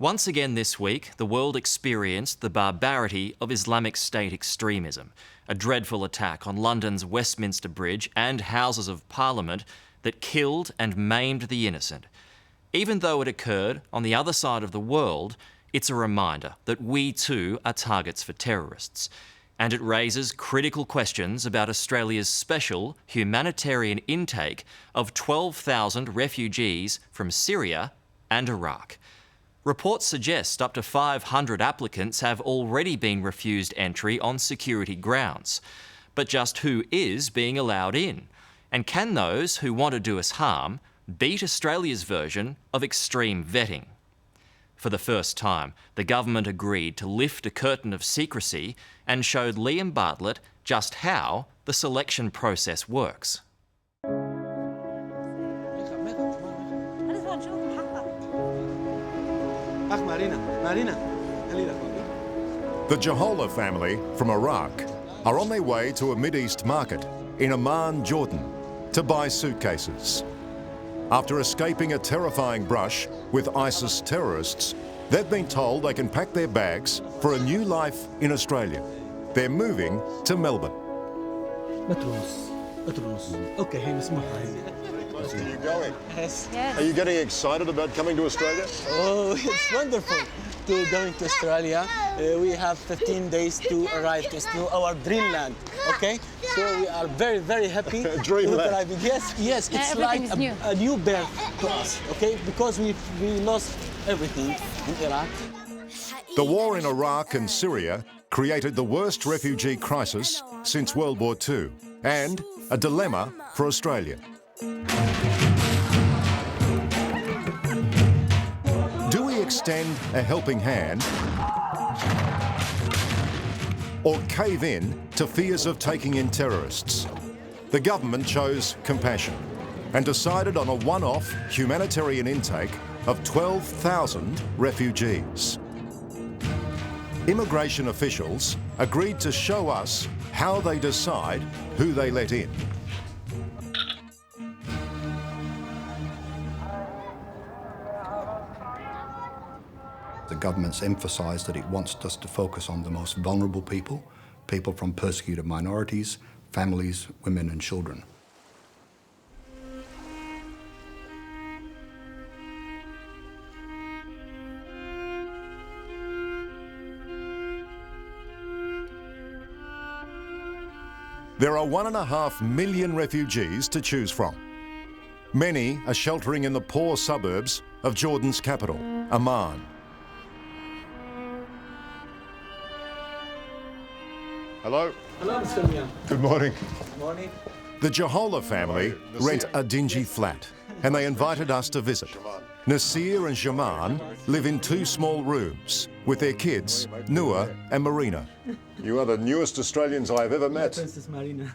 Once again this week, the world experienced the barbarity of Islamic State extremism, a dreadful attack on London's Westminster Bridge and Houses of Parliament that killed and maimed the innocent. Even though it occurred on the other side of the world, it's a reminder that we too are targets for terrorists. And it raises critical questions about Australia's special humanitarian intake of 12,000 refugees from Syria and Iraq. Reports suggest up to 500 applicants have already been refused entry on security grounds. But just who is being allowed in? And can those who want to do us harm beat Australia's version of extreme vetting? For the first time, the government agreed to lift a curtain of secrecy and showed Liam Bartlett just how the selection process works. The Jahola family from Iraq are on their way to a Mideast market in Amman, Jordan, to buy suitcases. After escaping a terrifying brush with ISIS terrorists, they've been told they can pack their bags for a new life in Australia. They're moving to Melbourne. Okay, Are you going? Yes. Are you getting excited about coming to Australia? Oh, it's wonderful to going to Australia. We have 15 days to arrive to our dreamland. Okay, so we are very, very happy. Dreamland. Yes, it's like a new birth to us. Okay, because we lost everything in Iraq. The war in Iraq and Syria created the worst refugee crisis since World War II and a dilemma for Australia. Do we extend a helping hand or cave in to fears of taking in terrorists? The government chose compassion and decided on a one-off humanitarian intake of 12,000 refugees. Immigration officials agreed to show us how they decide who they let in. The government's emphasised that it wants us to focus on the most vulnerable people, people from persecuted minorities, families, women and children. There are 1.5 million refugees to choose from. Many are sheltering in the poor suburbs of Jordan's capital, Amman. Hello. Hello, Mr. Liam. Good morning. Good morning. The Jahola family rent a dingy flat and they invited us to visit. Nasir and Jaman live in 2 small rooms with their kids, Noor and Marina. You are the newest Australians I have ever met. Princess Marina.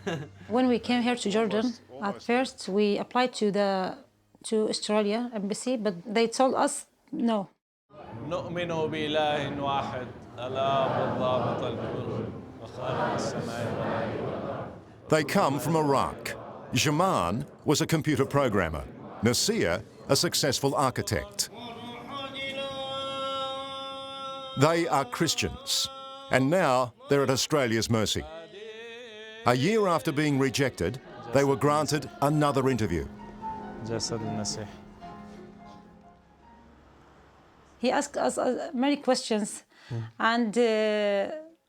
When we came here to Jordan, at first we applied to Australia embassy, but they told us no. They come from Iraq. Jaman was a computer programmer. Nasir, a successful architect. They are Christians, and now they're at Australia's mercy. A year after being rejected, they were granted another interview. He asked us many questions, and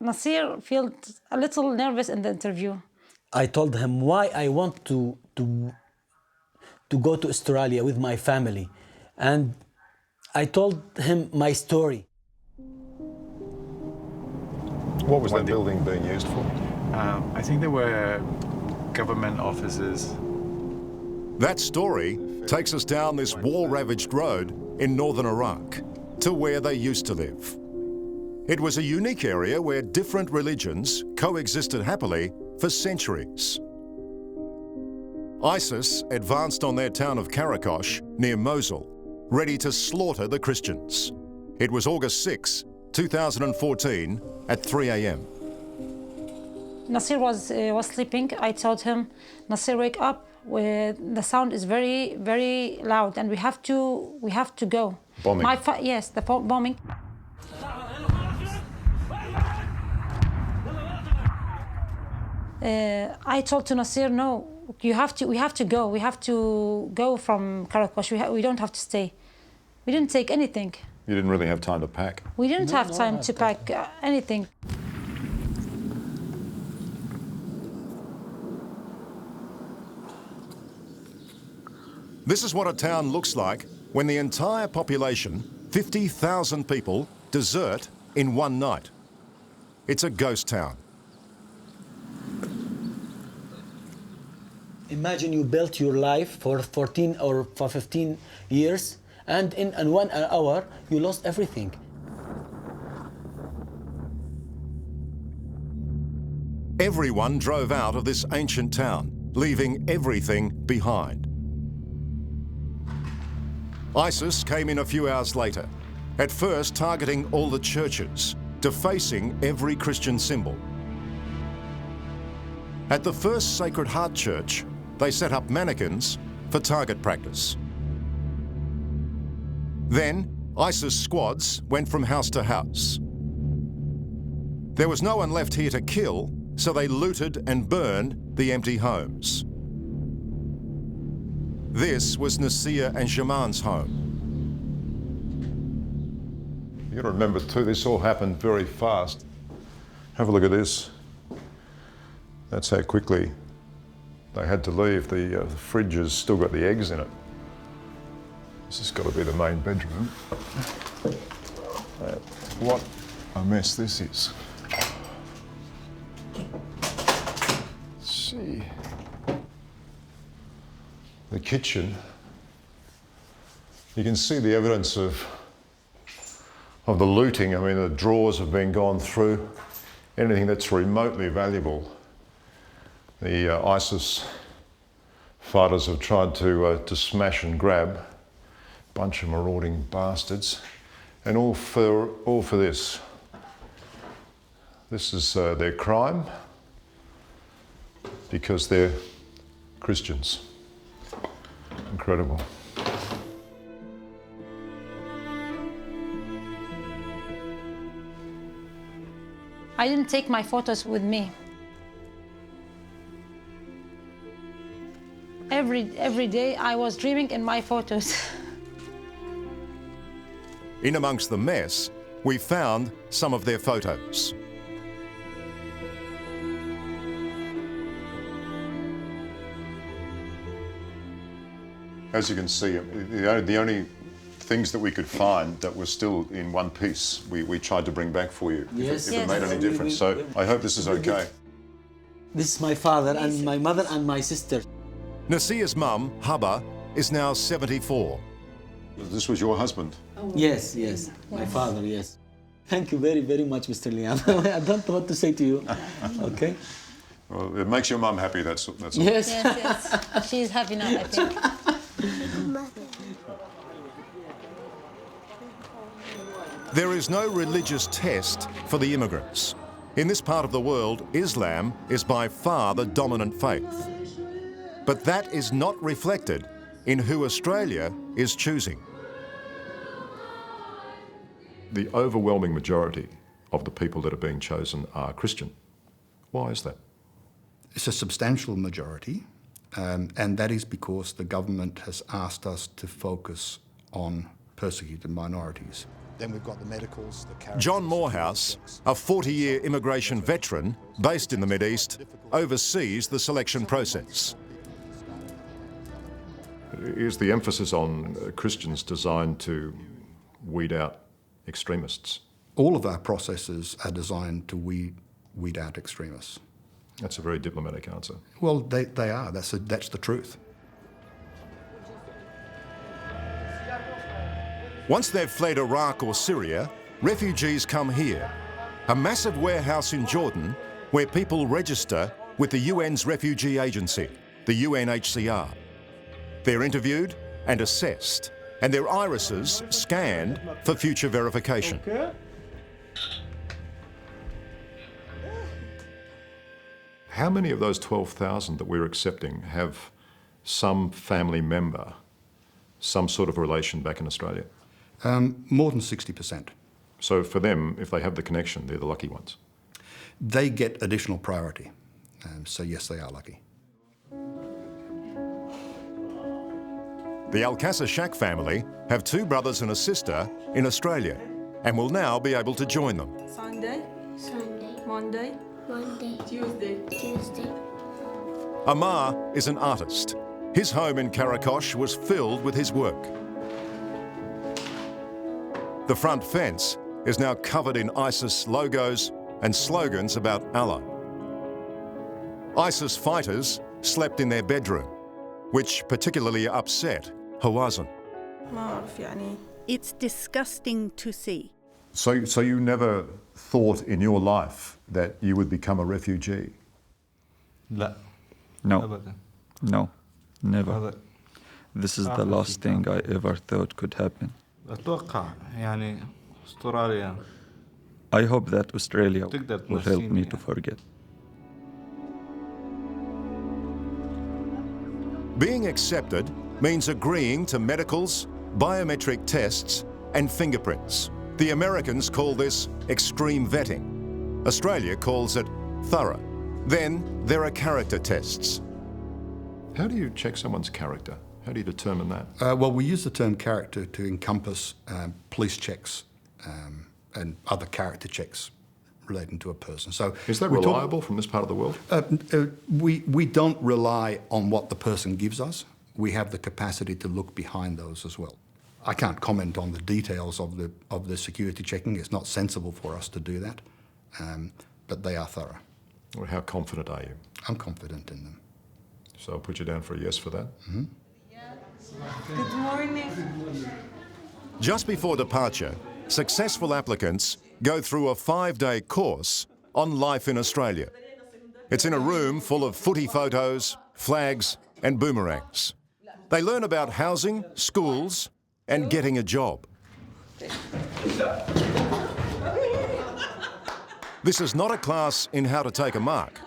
Nasir felt a little nervous in the interview. I told him why I want to go to Australia with my family, and I told him my story. What was that building being used for? I think there were government offices. That story takes us down this war-ravaged road in northern Iraq to where they used to live. It was a unique area where different religions coexisted happily for centuries. ISIS advanced on their town of Karakosh near Mosul, ready to slaughter the Christians. It was August 6, 2014 at 3 a.m. Nasir was sleeping. I told him, Nasir, wake up. where the sound is very, very loud, and we have to go. Bombing. Yes, the bombing. I told to Nasir, no, we have to go. We have to go from Karakosh. We don't have to stay. We didn't take anything. You didn't really have time to pack. We didn't have time to pack anything. This is what a town looks like when the entire population, 50,000 people, desert in one night. It's a ghost town. Imagine you built your life for 14 or for 15 years, and in 1 hour, you lost everything. Everyone drove out of this ancient town, leaving everything behind. ISIS came in a few hours later, at first targeting all the churches, defacing every Christian symbol. At the first Sacred Heart Church, they set up mannequins for target practice. Then, ISIS squads went from house to house. There was no one left here to kill, so they looted and burned the empty homes. This was Nasir and Jaman's home. You got to remember too, this all happened very fast. Have a look at this. That's how quickly they had to leave. The fridge has still got the eggs in it. This has got to be the main bedroom. What a mess this is. Let's see. The kitchen, you can see the evidence of the looting. I mean, the drawers have been gone through. Anything that's remotely valuable, the ISIS fighters have tried to smash and grab. Bunch of marauding bastards, and all for this. This is their crime because they're Christians. Incredible. I didn't take my photos with me. Every day I was dreaming in my photos. In amongst the mess, we found some of their photos. As you can see, the only things that we could find that were still in one piece, we tried to bring back for you, Yes. if it made any difference. So I hope this is okay. This is my father and my mother and my sister. Nasir's mum, Haba, is now 74. This was your husband? Yes, my father, yes. Thank you very, very much, Mr. Liam. I don't know what to say to you. Okay? Well, it makes your mum happy, that's all. Yes. Yes. She's happy now, I think. There is no religious test for the immigrants. In this part of the world, Islam is by far the dominant faith. But that is not reflected in who Australia is choosing. The overwhelming majority of the people that are being chosen are Christian. Why is that? It's a substantial majority, and that is because the government has asked us to focus on persecuted minorities. Then we've got the medicals, the John Morehouse, a 40-year immigration veteran based in the Mideast, oversees the selection process. Is the emphasis on Christians designed to weed out extremists? All of our processes are designed to weed out extremists. That's a very diplomatic answer. Well, they are. That's the truth. Once they've fled Iraq or Syria, refugees come here, a massive warehouse in Jordan where people register with the UN's refugee agency, the UNHCR. They're interviewed and assessed, and their irises scanned for future verification. How many of those 12,000 that we're accepting have some family member some sort of relation back in Australia? More than 60%. So for them, if they have the connection, they're the lucky ones. They get additional priority. So yes, they are lucky. The Al-Qasr family have 2 brothers and a sister in Australia and will now be able to join them. Sunday, Monday, Tuesday. Amar is an artist. His home in Karakosh was filled with his work. The front fence is now covered in ISIS logos and slogans about Allah. ISIS fighters slept in their bedroom, which particularly upset Hawazin. It's disgusting to see. So you never thought in your life that you would become a refugee? لا. No. No, never. This is the last thing I ever thought could happen. أتوقع يعني أستراليا. I hope that Australia will help me to forget. Being accepted means agreeing to medicals, biometric tests and fingerprints. The Americans call this extreme vetting. Australia calls it thorough. Then there are character tests. How do you check someone's character? How do you determine that? Well, we use the term character to encompass police checks and other character checks relating to a person. So is that reliable from this part of the world? We don't rely on what the person gives us. We have the capacity to look behind those as well. I can't comment on the details of the security checking. It's not sensible for us to do that, but they are thorough. Well, how confident are you? I'm confident in them. So I'll put you down for a yes for that. Mm-hmm. Good morning. Just before departure, successful applicants go through a 5-day course on life in Australia. It's in a room full of footy photos, flags and boomerangs. They learn about housing, schools and getting a job. This is not a class in how to take a mark,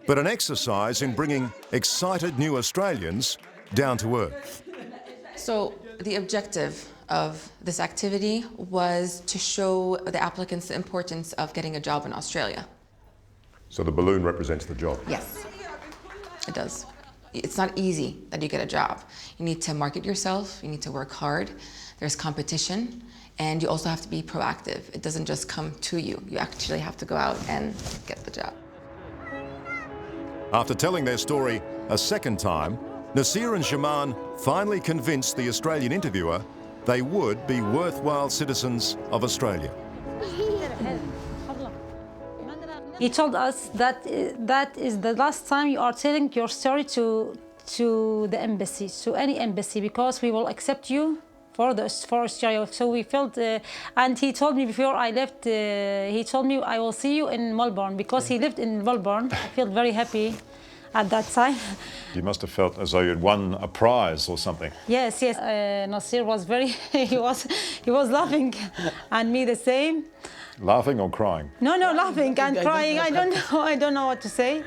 but an exercise in bringing excited new Australians down to earth. So the objective of this activity was to show the applicants the importance of getting a job in Australia. So the balloon represents the job? Yes, it does. It's not easy that you get a job. You need to market yourself, you need to work hard, there's competition, and you also have to be proactive. It doesn't just come to you. You actually have to go out and get the job. After telling their story a second time, Nasir and Shaman finally convinced the Australian interviewer they would be worthwhile citizens of Australia. He told us that that is the last time you are telling your story to the embassy, to any embassy, because we will accept you for Australia. So we felt, and he told me before I left, he told me I will see you in Melbourne, because he lived in Melbourne. I felt very happy at that time. You must have felt as though you'd won a prize or something. Yes, yes. Nasir was very, he was laughing, and me the same. Laughing or crying? No, laughing and crying. I don't know what to say.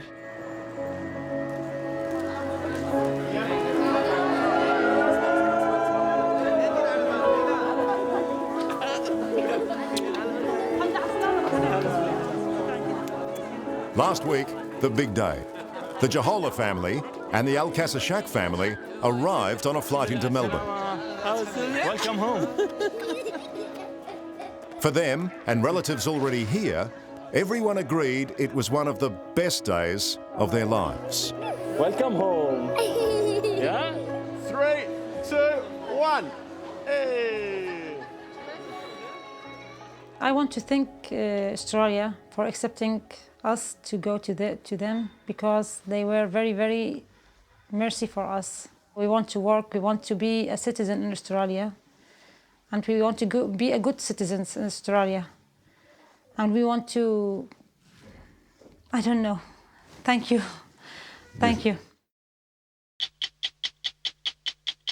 Last week, the big day. The Jahola family and the Al-Qasr family arrived on a flight into Melbourne. Welcome home. For them, and relatives already here, everyone agreed it was one of the best days of their lives. Welcome home. Yeah? 3, 2, 1. Hey. I want to thank Australia for accepting us to go to them, because they were very, very mercy for us. We want to work, we want to be a citizen in Australia, and we want to be a good citizens in Australia. And we want to, I don't know. Thank you. Thank you.